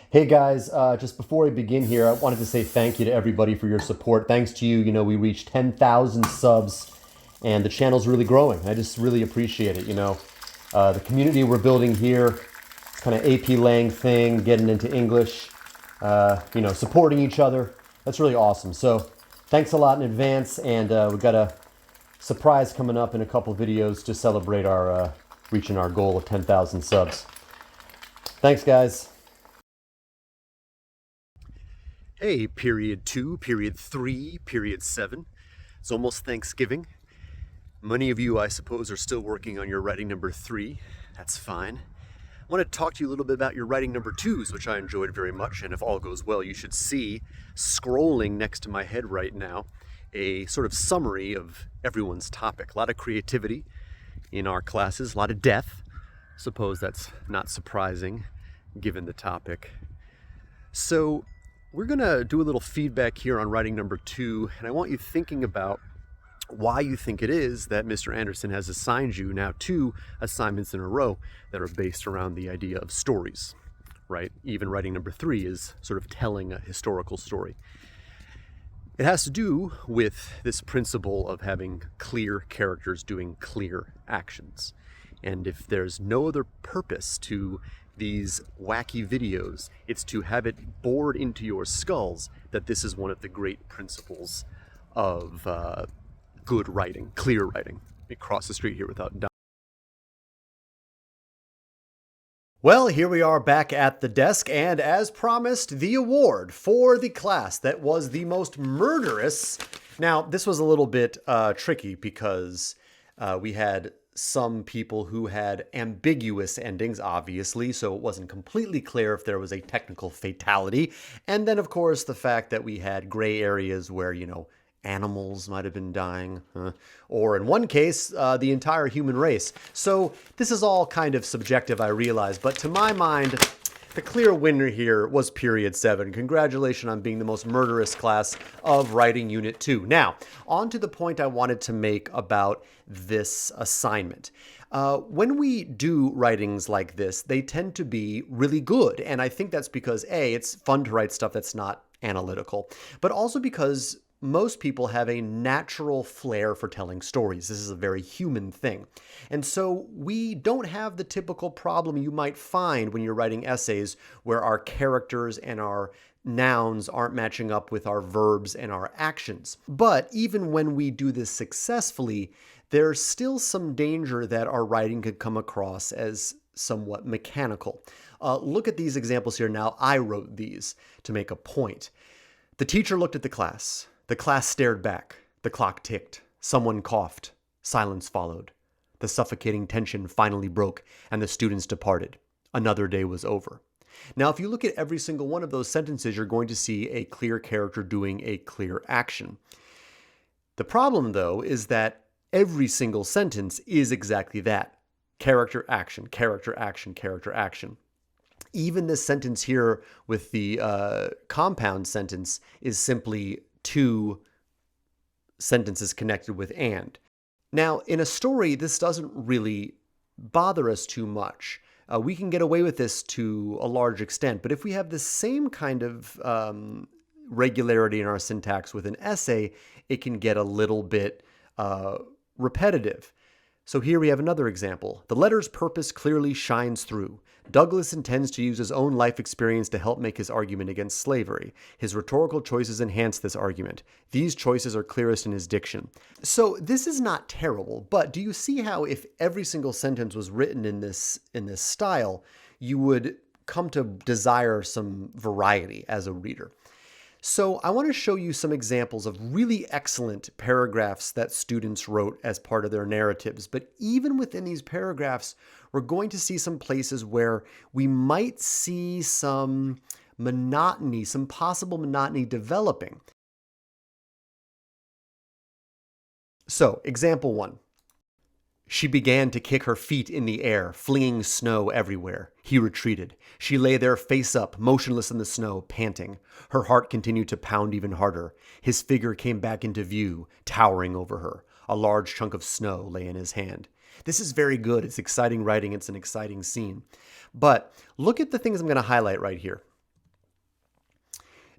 Hey guys, just before we begin here, I wanted to say thank you to everybody for your support. Thanks to you, we reached 10,000 subs and the channel's really growing. I just really appreciate it. The community we're building here, it's kind of AP Lang thing, getting into English, supporting each other. That's really awesome. So thanks a lot in advance, and we've got a surprise coming up in a couple videos to celebrate our reaching our goal of 10,000 subs. Thanks, guys. Hey, period 2, period 3, period 7. It's almost Thanksgiving. Many of you, I suppose, are still working on your writing number 3. That's fine. I want to talk to you a little bit about your writing number 2s, which I enjoyed very much, and if all goes well, you should see, scrolling next to my head right now, a sort of summary of everyone's topic. A lot of creativity in our classes, a lot of death. Suppose that's not surprising, given the topic. So, we're going to do a little feedback here on writing number 2, and I want you thinking about why you think it is that Mr. Anderson has assigned you now 2 assignments in a row that are based around the idea of stories, right? Even writing number 3 is sort of telling a historical story. It has to do with this principle of having clear characters doing clear actions. And if there's no other purpose to these wacky videos, it's to have it bored into your skulls that this is one of the great principles of good writing, clear writing. Let me cross the street here without dying. Well, here we are back at the desk, and as promised, the award for the class that was the most murderous. Now, this was a little bit tricky because we had some people who had ambiguous endings, obviously, so it wasn't completely clear if there was a technical fatality. And then, of course, the fact that we had gray areas where, animals might have been dying, or in one case, the entire human race. So this is all kind of subjective, I realize, but to my mind, the clear winner here was period 7. Congratulations on being the most murderous class of writing unit 2. Now, on to the point I wanted to make about this assignment. When we do writings like this, they tend to be really good. And I think that's because A, it's fun to write stuff that's not analytical, but also because most people have a natural flair for telling stories. This is a very human thing. And so we don't have the typical problem you might find when you're writing essays where our characters and our nouns aren't matching up with our verbs and our actions. But even when we do this successfully, there's still some danger that our writing could come across as somewhat mechanical. Look at these examples here now. I wrote these to make a point. The teacher looked at the class. The class stared back. The clock ticked. Someone coughed. Silence followed. The suffocating tension finally broke, and the students departed. Another day was over. Now, if you look at every single one of those sentences, you're going to see a clear character doing a clear action. The problem, though, is that every single sentence is exactly that. Character, action, character, action, character, action. Even this sentence here with the compound sentence is simply 2 sentences connected with and. Now, in a story, this doesn't really bother us too much. We can get away with this to a large extent, but if we have the same kind of regularity in our syntax with an essay, it can get a little bit repetitive. So here we have another example. The letter's purpose clearly shines through. Douglas intends to use his own life experience to help make his argument against slavery. His rhetorical choices enhance this argument. These choices are clearest in his diction. So this is not terrible, but do you see how if every single sentence was written in this style, you would come to desire some variety as a reader? So I want to show you some examples of really excellent paragraphs that students wrote as part of their narratives. But even within these paragraphs, we're going to see some places where we might see some monotony, some possible monotony developing. So, example 1. She began to kick her feet in the air, flinging snow everywhere. He retreated. She lay there face up, motionless in the snow, panting. Her heart continued to pound even harder. His figure came back into view, towering over her. A large chunk of snow lay in his hand. This is very good. It's exciting writing. It's an exciting scene. But look at the things I'm going to highlight right here.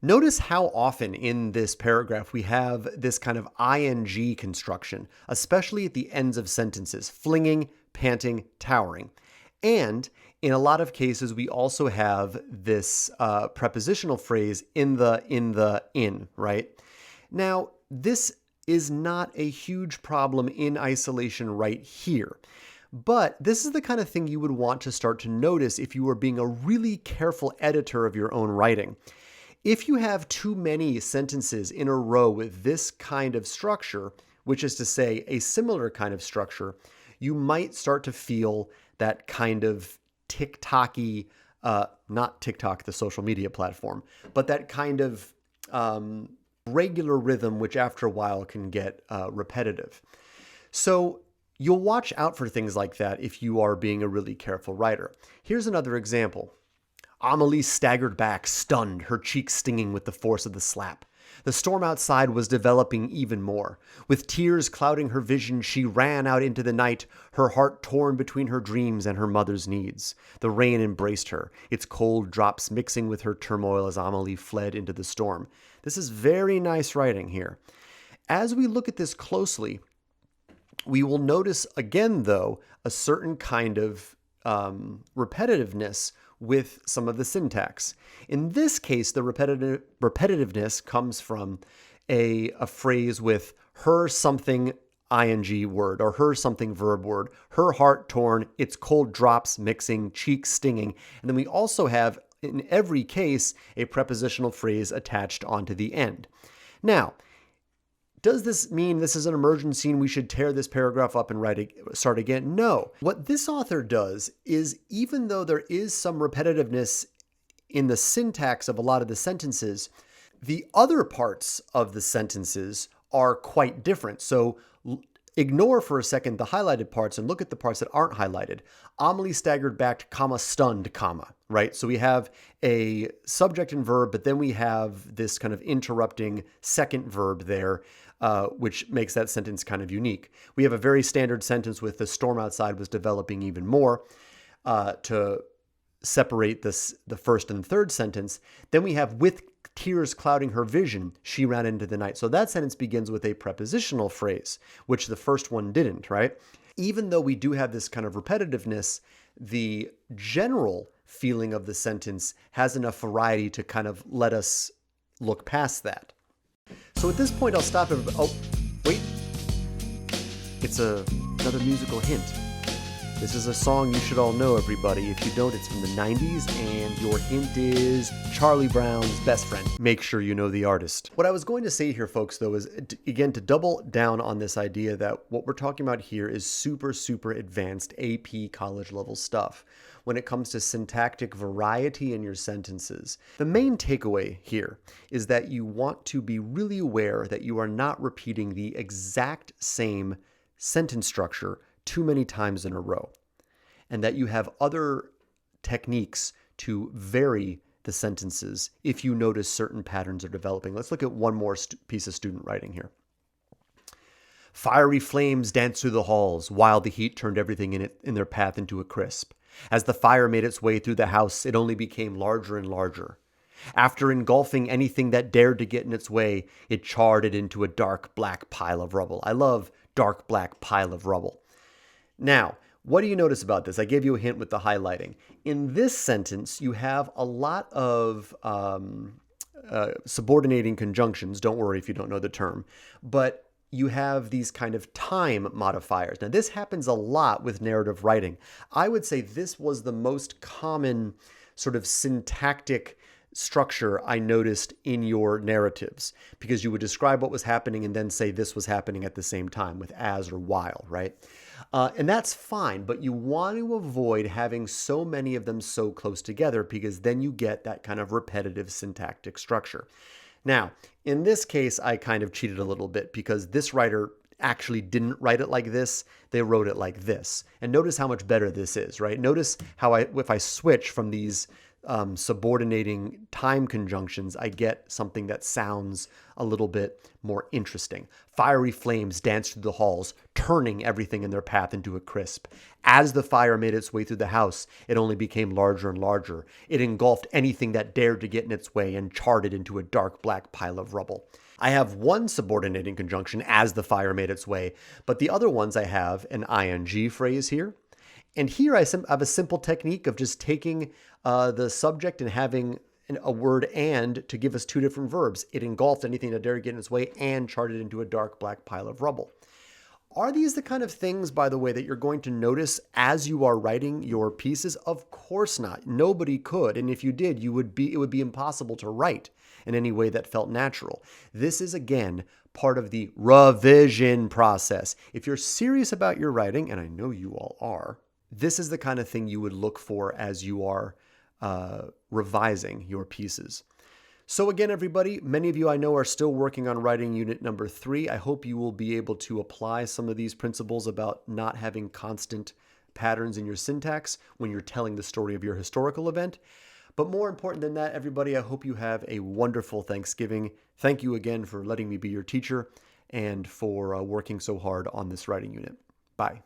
Notice how often in this paragraph we have this kind of ing construction, especially at the ends of sentences, flinging, panting, towering. And in a lot of cases, we also have this prepositional phrase in, right? Now, this is not a huge problem in isolation right here. But this is the kind of thing you would want to start to notice if you were being a really careful editor of your own writing. If you have too many sentences in a row with this kind of structure, which is to say a similar kind of structure, you might start to feel that kind of TikTok-y, not TikTok, the social media platform, but that kind of regular rhythm, which after a while can get repetitive. So you'll watch out for things like that if you are being a really careful writer. Here's another example. Amelie staggered back, stunned, her cheeks stinging with the force of the slap. The storm outside was developing even more. With tears clouding her vision, she ran out into the night, her heart torn between her dreams and her mother's needs. The rain embraced her, its cold drops mixing with her turmoil as Amelie fled into the storm. This is very nice writing here. As we look at this closely, we will notice again, though, a certain kind of repetitiveness with some of the syntax. In this case, the repetitiveness comes from a phrase with her something ing word or her something verb word, her heart torn, its cold drops mixing, cheeks stinging. And then we also have, in every case, a prepositional phrase attached onto the end. Now, does this mean this is an emergency and we should tear this paragraph up and start again? No. What this author does is, even though there is some repetitiveness in the syntax of a lot of the sentences, the other parts of the sentences are quite different. So ignore for a second the highlighted parts and look at the parts that aren't highlighted. Amelie staggered back, comma, stunned, comma, right? So we have a subject and verb, but then we have this kind of interrupting second verb there, which makes that sentence kind of unique. We have a very standard sentence with the storm outside was developing even more to separate the first and third sentence. Then we have with tears clouding her vision, she ran into the night. So that sentence begins with a prepositional phrase, which the first one didn't, right? Even though we do have this kind of repetitiveness, the general feeling of the sentence has enough variety to kind of let us look past that. So at this point, I'll stop and, oh, wait. It's another musical hint. This is a song you should all know, everybody. If you don't, it's from the 90s, and your hint is Charlie Brown's Best Friend. Make sure you know the artist. What I was going to say here, folks, though, is, again, to double down on this idea that what we're talking about here is super, super advanced AP college level stuff when it comes to syntactic variety in your sentences. The main takeaway here is that you want to be really aware that you are not repeating the exact same sentence structure too many times in a row, and that you have other techniques to vary the sentences if you notice certain patterns are developing. Let's look at one more piece of student writing here. Fiery flames danced through the halls, while the heat turned everything in their path into a crisp. As the fire made its way through the house, it only became larger and larger. After engulfing anything that dared to get in its way, it charred it into a dark black pile of rubble. I love dark black pile of rubble. Now, what do you notice about this? I gave you a hint with the highlighting. In this sentence, you have a lot of subordinating conjunctions. Don't worry if you don't know the term. But you have these kind of time modifiers. Now, this happens a lot with narrative writing. I would say this was the most common sort of syntactic structure I noticed in your narratives, because you would describe what was happening and then say this was happening at the same time with as or while, right? And that's fine, but you want to avoid having so many of them so close together, because then you get that kind of repetitive syntactic structure. Now, in this case, I kind of cheated a little bit because this writer actually didn't write it like this. They wrote it like this. And notice how much better this is, right? Notice how if I switch from these subordinating time conjunctions, I get something that sounds a little bit more interesting. Fiery flames danced through the halls, turning everything in their path into a crisp. As the fire made its way through the house, it only became larger and larger. It engulfed anything that dared to get in its way and charred it into a dark black pile of rubble. I have one subordinating conjunction, as the fire made its way, but the other ones I have an ing phrase here. And here I have a simple technique of just taking the subject and having a word "and" to give us two different verbs. It engulfed anything that dared get in its way and charred it into a dark black pile of rubble. Are these the kind of things, by the way, that you're going to notice as you are writing your pieces? Of course not. Nobody could. And if you did, it would be impossible to write in any way that felt natural. This is, again, part of the revision process. If you're serious about your writing, and I know you all are, this is the kind of thing you would look for as you are revising your pieces. So again, everybody, many of you I know are still working on writing unit number 3. I hope you will be able to apply some of these principles about not having constant patterns in your syntax when you're telling the story of your historical event. But more important than that, everybody, I hope you have a wonderful Thanksgiving. Thank you again for letting me be your teacher and for working so hard on this writing unit. Bye.